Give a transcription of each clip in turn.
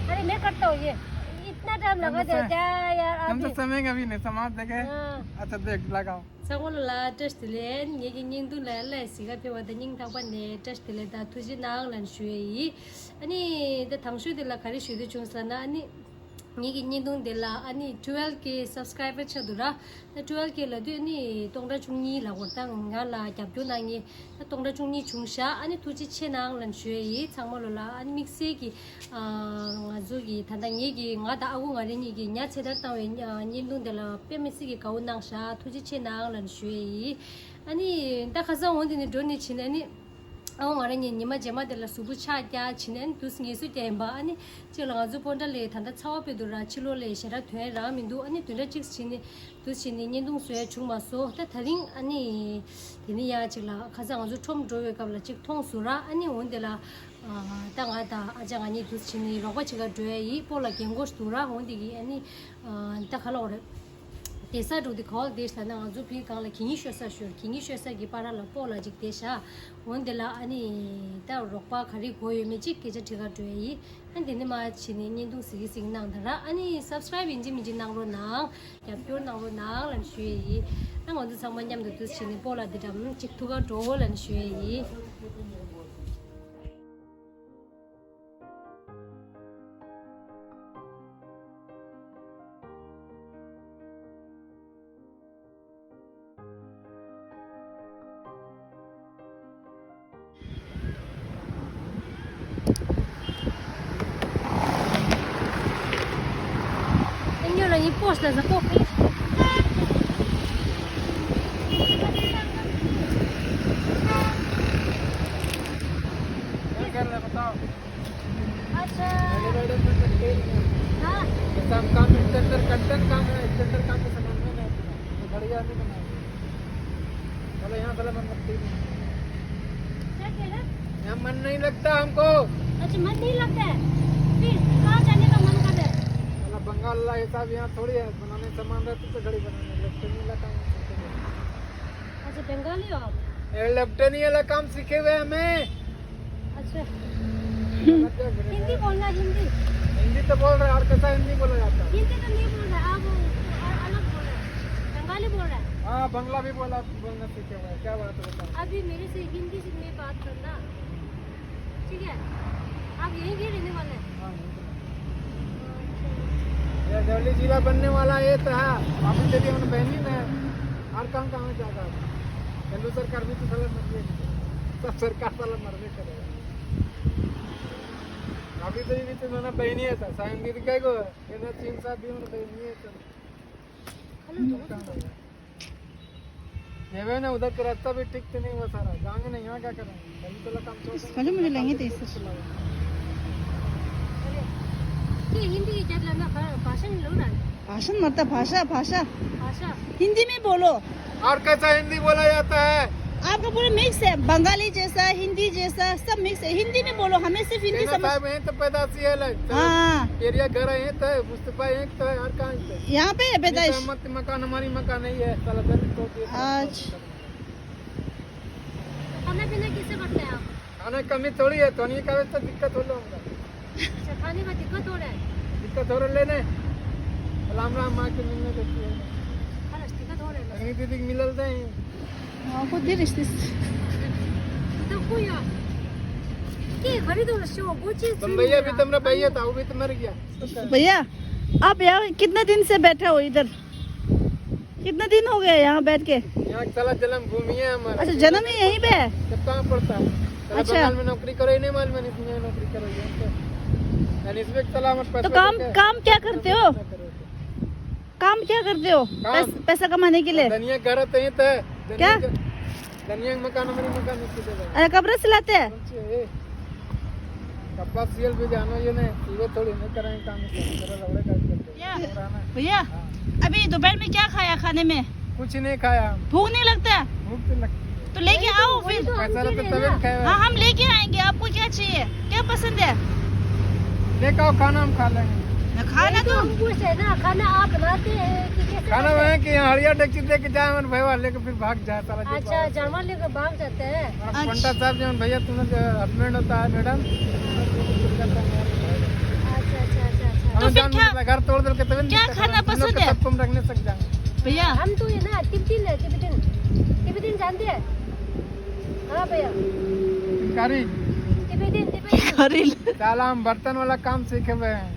अरे मैं करता हूँ ये, इतना टाइम लगा देता है यार। हम तो समय का भी नहीं समाज देखे। अच्छा देख लगाओ। संगोला टेस्ट लेन ये गिंग तू ले ले सिगा पे वादा गिंग था बने टेस्ट ले दा तुझे नांग लन शुई अनि द थंगशु de la khari shu de chungsana ani ni गिंग दूं de la ani 12 के सब्सक्राइबर छदुरा द 12 के ल दु ani तोंगदा चुंगी ला वतांग nga la kyap ju nangi द तोंगदा चुंगी chungsha ani तुझे छेनांग लन शुई changmolola ani mixe ki ngazugi thandang ye gi nga da agu ngari ni gi nya chedar tawe ni dung de la pe misi gi kau nang sha tuji chenang lan shui ani da khaza won ni doni chin ani agu ngari ni ma jema de la subu cha ja chinen dus ngi su te ba ani chela nga zu pon da le thanda chaw pe du ra chilo le shara thwe ra min du ani tu la chik chin tu chin ni dung sue chung ma so ta tharing ani ni ya chila khaza nga zu thom do we ka la chik thong sura ani won de la 당하다 아장아니 두치니 로고치가 돼이 폴라 겐고스투라 혼디기 아니 타칼로레 데사도디 콜 데스나 아주피 강라 키니셔사슈 키니셔사기 파라라 폴라 직데샤 혼데라 아니 타 록파 카리 고이 메직 케자 티가 돼이 한데네 마 치니 닌두 시기 싱낭다라 아니 subscribe 인지 미지 나로나 야표 나로나 란슈이 나고도 상만냠도 두치니 폴라 디담 직투가 도란슈이 नहीं post है सबको क्या कर रहे बताओ। अच्छा हाँ सब काम एक्सटेंडर कंटेंट काम है एक्सटेंडर काम के सामान में बढ़िया नहीं बना चलो यहाँ चलो मन लगती क्या कह रहा यहाँ मन नहीं लगता हमको। अच्छा मन नहीं लगता है फिर कहाँ जाने का मन कर रहा है बंगाल ला हिसाब यहाँ थोड़ी है बनाने सामान रहते तो घड़ी बनाने इलेक्ट्रॉनिक वाला काम अच्छा बंगाली हो आप इलेक्ट्रॉनिक वाला काम सीखे हुए हमें। अच्छा हिंदी बोलना हिंदी हिंदी तो बोल रहे और कैसा हिंदी बोला जाता है। हिंदी तो नहीं बोल रहा आप अलग बोल रहे बंगाली बोल रहा है। हाँ बंगला भी बोलना सीखे हुए क्या बात है बताओ। अभी मेरे से हिंदी से मैं बात करना ठीक है आप यहीं के रहने वाले हैं। ये दिल्ली जिला बनने वाला ये तो है अभी चलिए हम बहनी में और कहाँ जाता है हिंदू सरकार भी तो साला मरने सब सरकार साला मरने करेगा अभी तो ये तो मैंने बहनी है था सांगीर क्या को ये ना 3-7 भी मैंने बहनी है तो ये वे ना उधर का रास्ता भी ठीक तो नहीं हुआ सारा जाएंगे नहीं यहाँ क्या करेंगे दिल्ली तो काम मालूम मुझे लेंगे तो इससे ये हिंदी की जगह ना भाषा नहीं लग रहा है भाषण मतलब भाषा भाषा हिंदी में बोलो। और कैसा हिंदी बोला जाता है आपका पूरा मिक्स है बंगाली जैसा हिंदी जैसा सब मिक्स है हिंदी में बोलो हमें सिर्फ हिंदी समझ। यहीं तो पैदाशी है हाँ एरिया घर है तो है मुस्तफा यहीं तो है और कहाँ पे यहाँ पे है पैदाइश। मकान हमारी मकान नहीं है साला दर्द तो अच्छा खाना पीना किसे करते हैं आप खाने कमी थोड़ी है तो नहीं का तो दिक्कत हो रहा अच्छा खाने में दिक्कत हो रहा है दिक्कत हो रहा लेने राम राम माँ के मिलने देती है खरस दिक्कत हो रहा है संगी दीदी मिलते हैं आपको देर इस तो कोई ये खरीदो शो बुची भैया भी तुम्हारा भैया था वो भी तो मर गया भैया आप यहाँ कितने दिन से बैठे हो इधर कितना दिन हो गया यहाँ बैठ के। यहाँ साला जन्म भूमि है हमारा। अच्छा जन्म ही यहीं पे है। जब कहाँ पड़ता है अच्छा बंगाल में नौकरी करो ही नहीं मालूम है इसमें नौकरी करो इसमें सलामत तो काम क्या करते हो काम क्या करते हो पैसा कमाने के लिए। धनिया घर तो ही तो क्या धनिया मकान हमारी मकान अरे कब्र सिलाते हैं कपड़ा सील भी जानो ये नहीं ये थोड़ी नहीं करेंगे काम भैया अभी दोपहर में क्या खाया खाने में। कुछ नहीं खाया भूख नहीं लगता भूख तो लगती तो लेके आओ फिर पैसा तो तभी खाया हाँ हम लेके आएंगे आपको क्या चाहिए क्या पसंद है लेकर आओ खाना हम खा लेंगे खाना तो हम पूछ रहे ना खाना आप बनाते हैं कि कैसे खाना वह है कि हरिया डेक्ची दे के जाए भैया लेकर फिर भाग जाए साला अच्छा जानवर लेकर भाग जाते हैं पंडित साहब जो भैया तुम्हें हस्बैंड होता है मैडम अच्छा अच्छा भगवान क्या- मिलता है, घर तोड़ दो के तभी क्या खाना पसंद है? तुम रखने सक जाएंगे। भैया हम तो ये ना तिब्बतिन जानते हैं? हाँ भैया, कारी तिब्बतिन करील साला हम बर्तन वाला काम सीखे हुए हैं।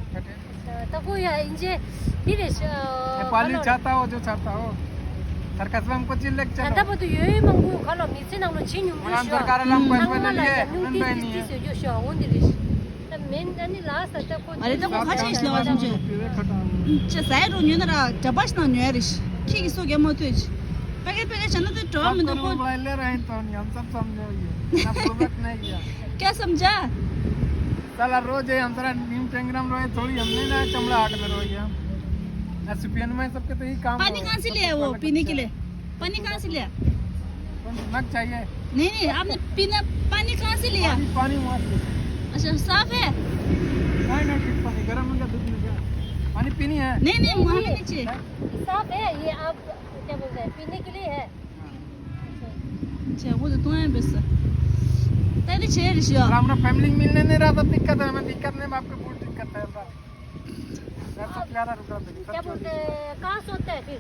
तब वो या इंजे फिनिश नेपाली चाहता हो जो चाहता हो सरकस में हमको चिल्ले के चलो तब तो ये मंगू खालो मिसे नांगलो चिन्यू हमारा सरकार हम पैसे में लिए हम नहीं है अरे तो वो खाची इसलिए वाजन जे चे साइड उन्हें ना जब बस ना न्यूयरिश ठीक सो गया मत हुई पहले पहले चलना तो टॉम में तो को ले रहे हैं तो नहीं हम सब समझोगे ना प्रोडक्ट नहीं किया क्या समझा साला रोज है हम सारा नीम टेंग्राम रोए थोड़ी हमने ना चमड़ा हाट में रोई हम एसपीएन में सबके तो ही काम पानी कहाँ से लिया वो पीने के लिए पानी कहाँ से लिया नक चाहिए नहीं आपने पीना पानी कहाँ से लिया पानी वहाँ से अच्छा साफ है नहीं ठीक पानी गर्म हो गया दूध में क्या पानी पीनी है नहीं वहाँ पे नीचे साफ है ये, आप क्या बोलते हैं, पीने के लिए है। अच्छा वो तो तुम्हें बस तेरे छे रिश्या और हमारा फैमिली मिलने नहीं रहा तो दिक्कत है हमें दिक्कत नहीं आपको बहुत दिक्कत है सब प्यारा रुक रहा क्या बोलते हैं, कहाँ सोते हैं फिर?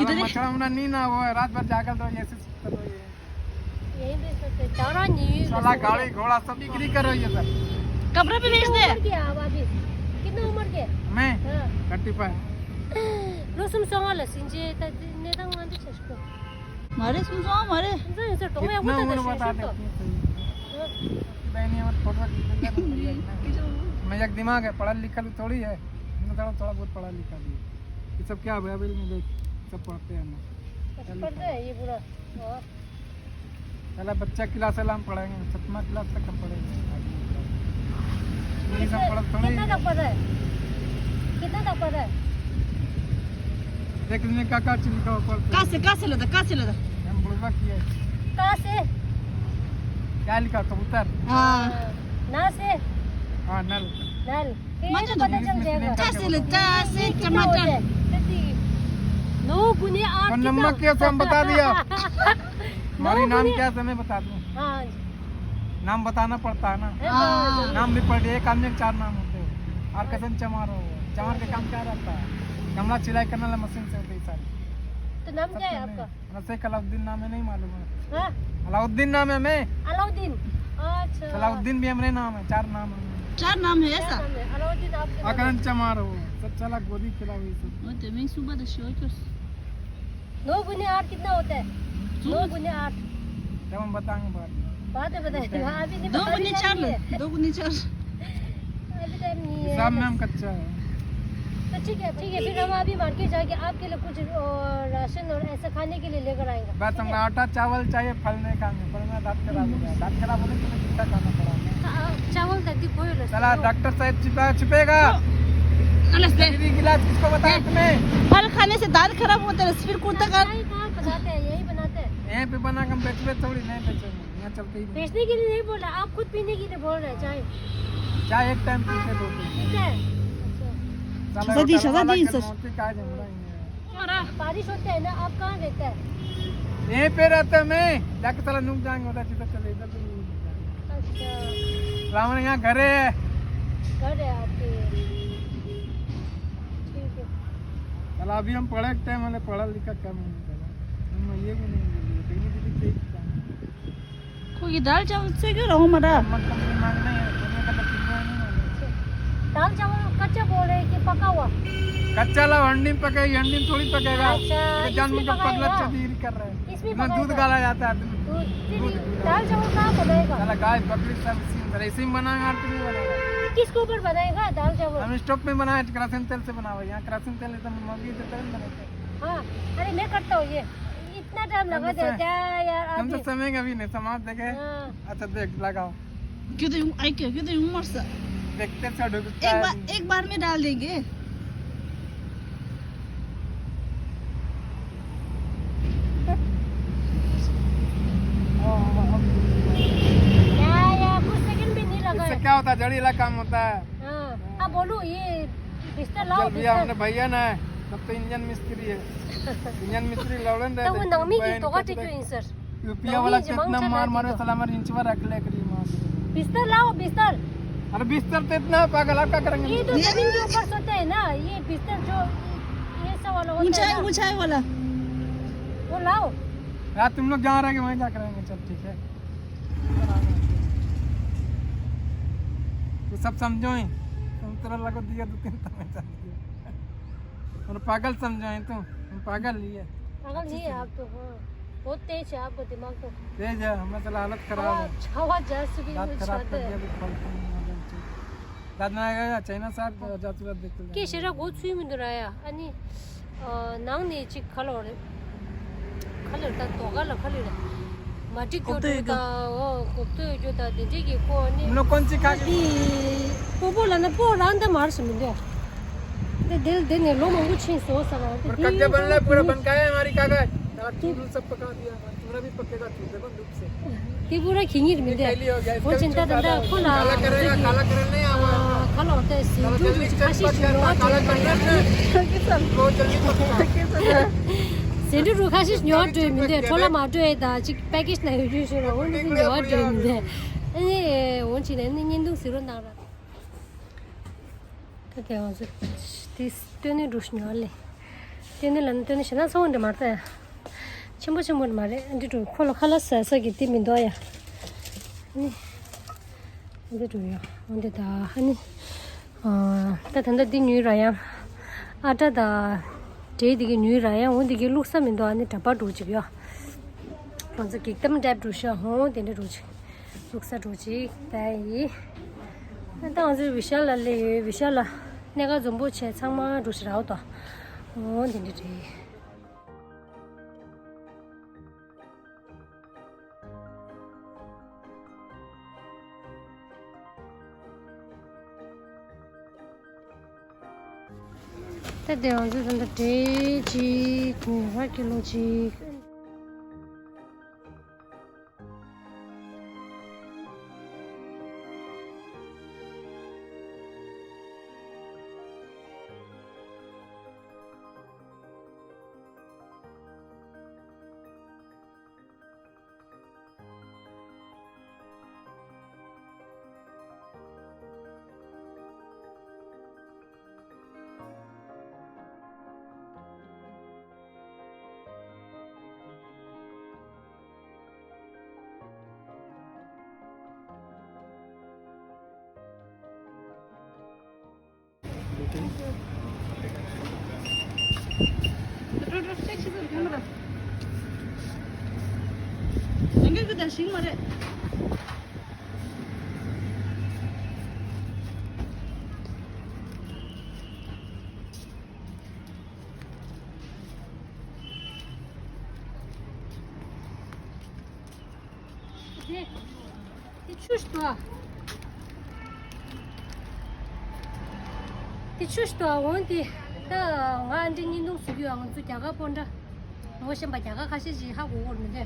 था मछड़ा हमारा नींद ना वो रात भर जाकर रहो ऐसे सुतते रहो ये यहीं पे सोते हैं। चारा नहीं साला गाड़ी घोड़ा सब बिक्री करो ये सब कपड़ा पे बेच दे उम्र क्या है अब अभी? कितना उम्र के? मैं हाँ। 35 Rusum songa sinje ta ne dang man de cheshko. मारे सुन सो मारे Inza inza to ya कितना wuta उम्र da बता sheshko. दे बहनी और फोटो मैं एक दिमाग है पढ़ा लिखा थोड़ी है मैं थोड़ा बहुत पढ़ा लिखा भी ये सब क्या है अभी में देख सब पढ़ते हैं ना पढ़ते हैं ये पूरा। और पहला बच्चा क्लास वाला हम पढ़ाएंगे 7वां क्लास तक हम पढ़ेंगे ये सब पढ़ा थोड़ी कितना तक पढ़ रहा है? कितना तक पढ़ रहा है? देख लेने का चीज लिखा ऊपर कहाँ से लगा हम बुढ़वा किए कहाँ से? क्या लिखा कबूतर हाँ ना से? हाँ नल नल। मजा ये पता चल जाएगा। कहाँ से टमाटर नो गुने आठ और नमक क्या हम बता दिया हमारी नाम क्या है मैं बता दूं हाँ नाम बताना पड़ता है ना हाँ। नाम भी पढ़ एक आदमी के 4 नाम होते हैं और कसन चमार हो चमार का काम क्या रहता है कमला सिलाई करने वाला मशीन से होती है सारी तो नाम क्या है आपका? वैसे अलाउद्दीन नाम है नहीं मालूम है हाँ अलाउद्दीन नाम है मैं अलाउद्दीन। अच्छा अलाउद्दीन भी हमारे नाम है 4 नाम है 4 नाम है क्या ऐसा नाम है? अलाउद्दीन आपके नाम है? अकरन चमार हो सब चला गोदी खिला हुई सब वो तो मैं सुबह द शो कर 9 गुने 8 कितना होता है? 9 गुने 8 जब हम बताएंगे बाद में बाद में बताएगा। अभी नहीं 2 अभी गुने टाइम 4 नहीं है। 2 गुने 4 अभी टाइम नहीं है। हिसाब में हम कच्चा है तो ठीक है फिर हम अभी मार्केट जाके आपके लिए कुछ राशन और ऐसा खाने के लिए लेकर आएंगे। बस हमें आटा चावल चाहिए फल नहीं खाएंगे फल में दांत खराब हो गया दांत खराब होने के लिए कितना खाना पड़ा चावल दादी कोई चला डॉक्टर साहब छुपेगा अलग से दीदी गिलास किसको बताया तुम्हें फल खाने से दांत खराब होता है फिर कुर्ता का यही कहाँ बनाते हैं, यही बनाते हैं। यहीं पे बना के बेचवे थोड़ी नहीं बेचेंगे यहाँ चलते ही नहीं। बेचने के लिए नहीं बोल रहा, आप खुद पीने के लिए बोल रहे हैं चाय। चाहे एक टाइम पीते दो ठीक है अच्छा। साला सदी, होटल वाला सदी, के सच। मोती का जमरा ही है। बारिश होता है ना, आप कहाँ रहते हैं? यहीं पे रहता मैं जाके साला नुक जाएंगे उधर सीधा चले इधर तो नहीं अच्छा रावण यहाँ घरे है घर है आपके। ठीक है साला अभी हम पढ़े टाइम वाले पढ़ा लिखा कम नहीं चला हम ये भी नहीं बोलिए तेरी दीदी ठीक था कोई दाल चावल से क्यों रहो मरा मत कंपनी मांगना है तुम्हें का तो पिलवा नहीं वाला दाल चावल कच्चा बोल रहे हैं कि पका हुआ? कच्चा ला हंडी में पकेगी हंडी में थोड़ी पकेगा अच्छा, ये जान इसमें मुझे पगला पकाएगा? चीज कर रहे हैं इसमें इसमें दूध पकाएगा? गाला जाता है दूध फिर दाल चावल कहाँ बनाएगा? साला गाय बकरी सब इसी में बनाएगा और नहीं बनाएगा किसके ऊपर बनाएगा दाल चावल? हम स्टोव में बनाए केरोसिन तेल से बनावा यहाँ केरोसिन तेल एकदम मुर्गी से तेल बनाते हाँ अरे मैं करता हूँ ये, इतना टाइम लगा दे क्या यार हम तो अभी? समय का भी नहीं समाज देखे हाँ अच्छा देख लगाओ क्यों तो आई क्यों तो उम्र से देखते से ढुकता है एक बार में डाल देंगे या कुछ सेकंड भी नहीं लगा इससे है। क्या होता है जड़ीला काम होता है हाँ अब बोलो ये बिस्तर लाओ चल भैया हमने बिस्तर। भैया ना है तब तो इंजन मिस्त्री है इंजन मिस्त्री लौड़न दे तो वो नवमी की तो काटे क्यों इंसर? यूपिया वाला नवमी जमाऊ कितना चला मार दी मारे तो। साला हमारे इंचवा रख ले करी मार बिस्तर लाओ बिस्तर। अरे बिस्तर तो इतना पागल, आप क्या करेंगे? ये तो जमीन के ऊपर सोते हैं ना, ये बिस्तर जो ये सब वाला होता है ना, ऊंचाई वाला वो लाओ। यार तुम लोग जहाँ रहेंगे वहीं क्या करेंगे? चल ठीक है, तो सब समझो ही, तुम तेरा लगो दिया 2-3 तमाचा दिया और पागल समझो ही तुम पागल ही है। पागल नहीं है आप तो, हाँ बहुत तेज है आपका दिमाग तो। तेज है, हमें तो हालत खराब है, हवा जैसे भी दांत खराब कर उछाते दिया हैं। अभी फालतू में दांत में आएगा चाइना साहब जातु रात देखते कि शेरा बहुत सुई में दराया अनि नांग ने ची खलोर ता तोगा खलोर माटी को तो ओ कोतो जो ता देजे के को ने हम लोग कौन सी खा के पोपो लाना पो लान ता मार सुन दे दिल ने लो मंगू छिन सो सवा और कच्चा बन रहा पूरा बन का है हमारी कागज चूल सब पका दिया, पूरा भी पकेगा चूल देखो धूप से ते पूरा खिंगिर में दे वो चिंता दंदा खोला काला करेगा, काला करे नहीं आवा खलो ते सी जो जो खासी काला करना वो जल्दी पकड़ा सेंटर रुखासी न्यो ड्रे मिदे थोला मा ड्रे दा ची पैकेज ना यु जो रो वन न्यो ड्रे मिदे अनि वन ची ने निन दु सिरो ना रा तो क्या हो दिस तेने रुष्न्योले तेने लन तेने शना सोन दे मारता है छिमो छिमो मारे अंदि तो खोलो खाला सा सा की तिमिन दो या नि अंदि तो या अंदि दा अनि ता तंदा दि न्यू राया आटा दा जे दिगे न्यू राया वो दिगे लुक्सा मिन दो अनि टपा डुची या पंज की एकदम टैप डुशा हो तेने डुची लुक्सा डुची ताई ता अंज विशाल ले विशाल नेगा जम्बो छे छामा डुशी राव तो ओ तेने रे Tadi orang tu tanda deji, berapa kilo ji? Enggak kita sing mare. Ты что, он ты да俺这年冬水啊，我做价格帮着，我先把价格开始是好过我们的。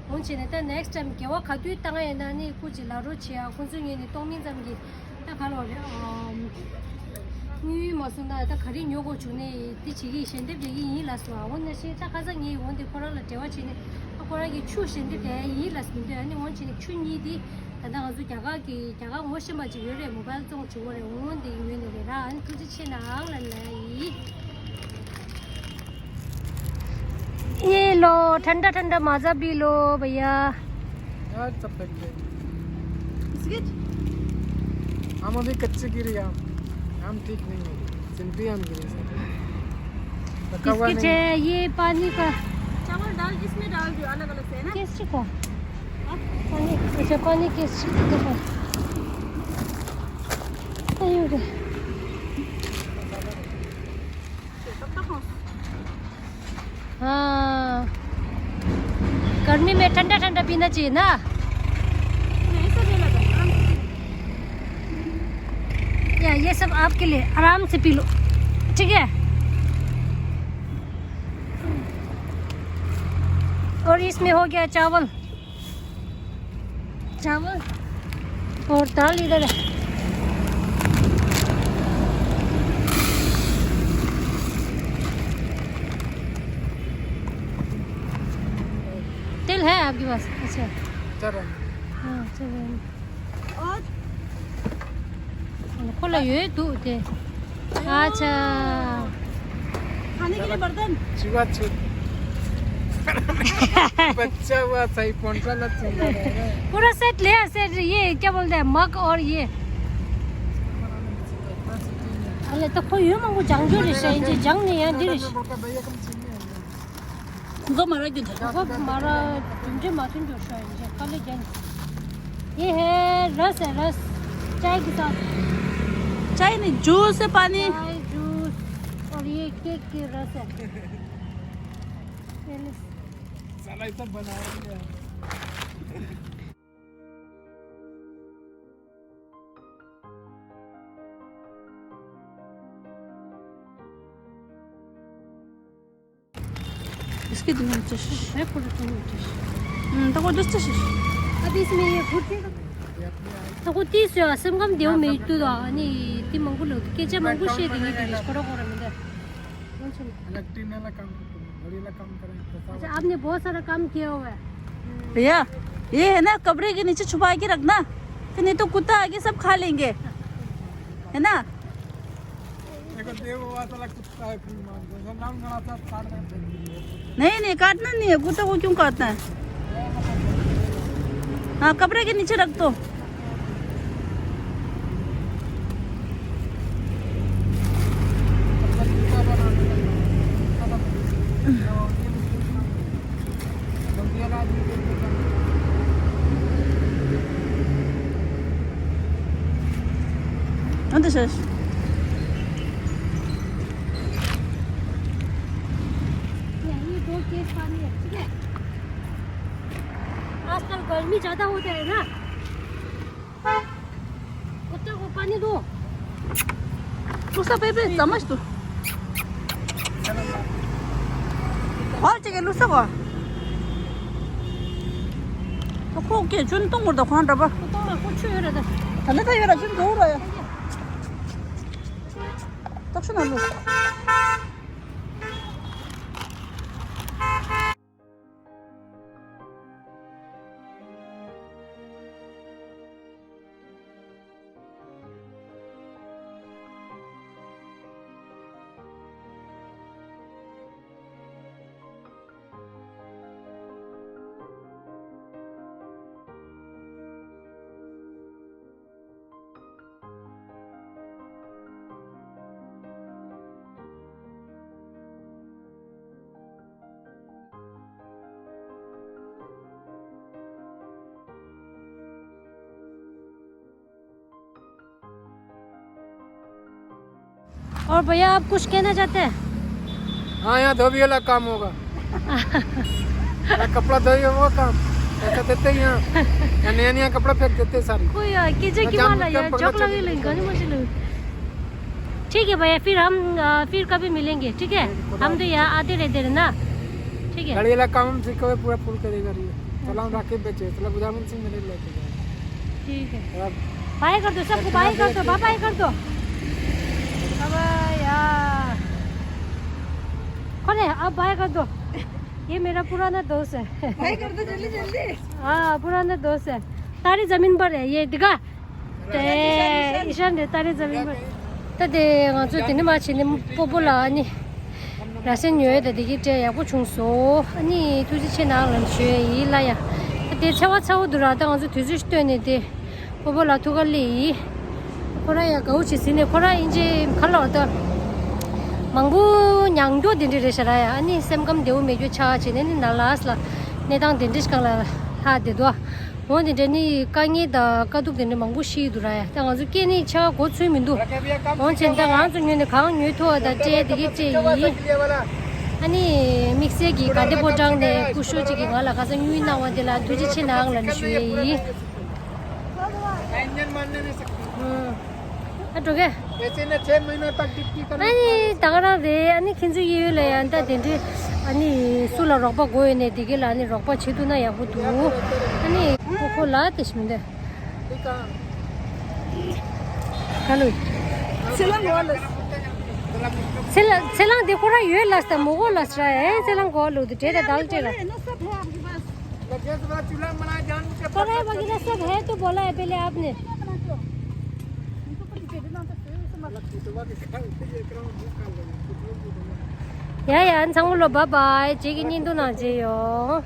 我现在等 next time 给我考虑当然呢，你估计老多钱啊，或者你的当面咱们的，那看了你马上的，他肯定有个住呢，第几个现在这个一来说，我那些他开始你我的可能了这块钱呢，我可能给出现的这一来说的，你往前去你的。但我做价格给价格，我先把这个人目标总出来，我的原来的啦，你估计钱哪来来？ये लो ठंडा ठंडा माजा भी लो भैया यार सब फेंक दे Biskit. आम अभी कच्चे गिरे आम ठीक नहीं है सिंपली आम गिरे पका हुआ बिस्किट नहीं है ये पानी का चावल डाल इसमें डाल दो अलग अलग से है ना. किस चीज का पानी अच्छा पानी किस चीज का अयो रे हाँ गर्मी में ठंडा ठंडा पीना चाहिए ना या ये सब आपके लिए आराम से पी लो ठीक है और इसमें हो गया चावल चावल और दाल इधर है तेल है आपके पास अच्छा चलो हाँ चलो और खोला ये तू दे अच्छा खाने के लिए बर्तन छुआ छू बच्चा हुआ सही पहुंचा ना पूरा सेट ले सेट ये क्या बोलते हैं मग और ये अरे तो कोई ये मंगो जंग जो रिश्ते इनसे जंग नहीं है दिस 그거 말할 때 वो हमारा तुमसे मातून जो शायद इनसे कल जन ये है रस चाय के साथ चाय नहीं जूस है पानी चाय जूस और ये केक की रस है साला सब बनाया गया इसके दिन में चश है पूरा तो वो दोस्त चश अब इसमें ये फूटे तो वो तीस या समगम देव में तो आनी ती मंगो लो के जे मंगो शेड नहीं दिस करो में दे इलेक्ट्रिक वाला काम बड़ी वाला काम करें अच्छा आपने बहुत सारा काम किया हुआ है भैया ये है ना कपड़े के नीचे छुपा के रखना फिर नहीं तो कुत्ता आके सब खा लेंगे है ना देखो देव हुआ तो कुत्ता है फिर मान दो नाम गड़ा था काट दे नहीं काटना नहीं है कुत्ता को क्यों काटना है हाँ कपड़े के नीचे रख दो अंदर शश ये दो केस पानी है ठीक है आजकल गर्मी ज्यादा होता है ना कुत्ते को पानी दो 루사 베베 남았어 화제게 루사가 그렇게 준 동물도 관다 봐 कुत्तों में कुछ हो रहा था 달래다 이거라 좀 더울어요 딱순 알로 और भैया आप कुछ कहना चाहते हैं हाँ यहाँ धोबी वाला काम होगा कपड़ा धोइए वो काम ऐसा देते ही यहाँ नया नया कपड़ा फेंक देते सारे कोई कीजिए कि माला यार चौक लगे गाने मजे लगे ठीक है भैया फिर हम फिर कभी मिलेंगे ठीक है हम तो यहाँ आते रहते हैं ना ठीक है गाड़ी वाला काम हम सीखे हुए पूरा फुल करेगा रही चला हम राकेश बेचे चला बुधामन सिंह मेरे लेके जाए ठीक है अब बाय कर दो सबको बाय कर दो बाय कर दो अब यार कौन है अब बाय कर दो ये मेरा पुराना दोस्त है भाई कर दो जल्दी जल्दी हाँ पुराना दोस्त है तारी जमीन पर है ये दिखा ते ईशान दे तारी जमीन पर तो दे जो दिन में चीनी पोपोला नि राशन न्यूए दे दिखी ते या कुछ चुंसो नि तुझे चीना रन छुए ये ला या दे छवा छवा दुरा तो जो तुझे स्टोर ने दे पोपोला तो गली कोरा या गौ चीज़ ने कोरा इंजे खालो तो मंगू न्यांगो दिन दे शराया अनि सेमकम देव में जो छा चीने नि नालास ला ने दांग दिन दिस कंला हा दे दो वो दिन नि कांगी दा कादुक दिन मंगू शी दुराया दांग जो के नि छा गो छुई मिंदु वो चेन दांग आं जो ने खांग न्यू तो दा जे दिगी जे yi अनि मिक्से की कादे बोजांग ने कुशो जी की गाला का संग यूं ना वा देला तुझे छिनांग लन शुई इंजन मारने नहीं सकती अटोगे ऐसे ने 6 महीनों तक डिप्टी कर 아니 당연하데 아니 kinzu 예외래 안다 된데 아니 술라 럭바 고에네 디길 아니 럭바 치두나 야부두 아니 코콜라 뜻인데 ठीक है 갈로 실랑 걸었어 셀랑 데코라 예라스타 모골라스라에 셀랑 걸로 데다 달테라 ना सब है आपके पास गैस वाला चूल्हा बनाया जान के कढ़ाई वगैरह सब है तो बोला है पहले आपने बना दो इनको पर दे देना 야야, 장물로 바이바이. 제기님도 나지요.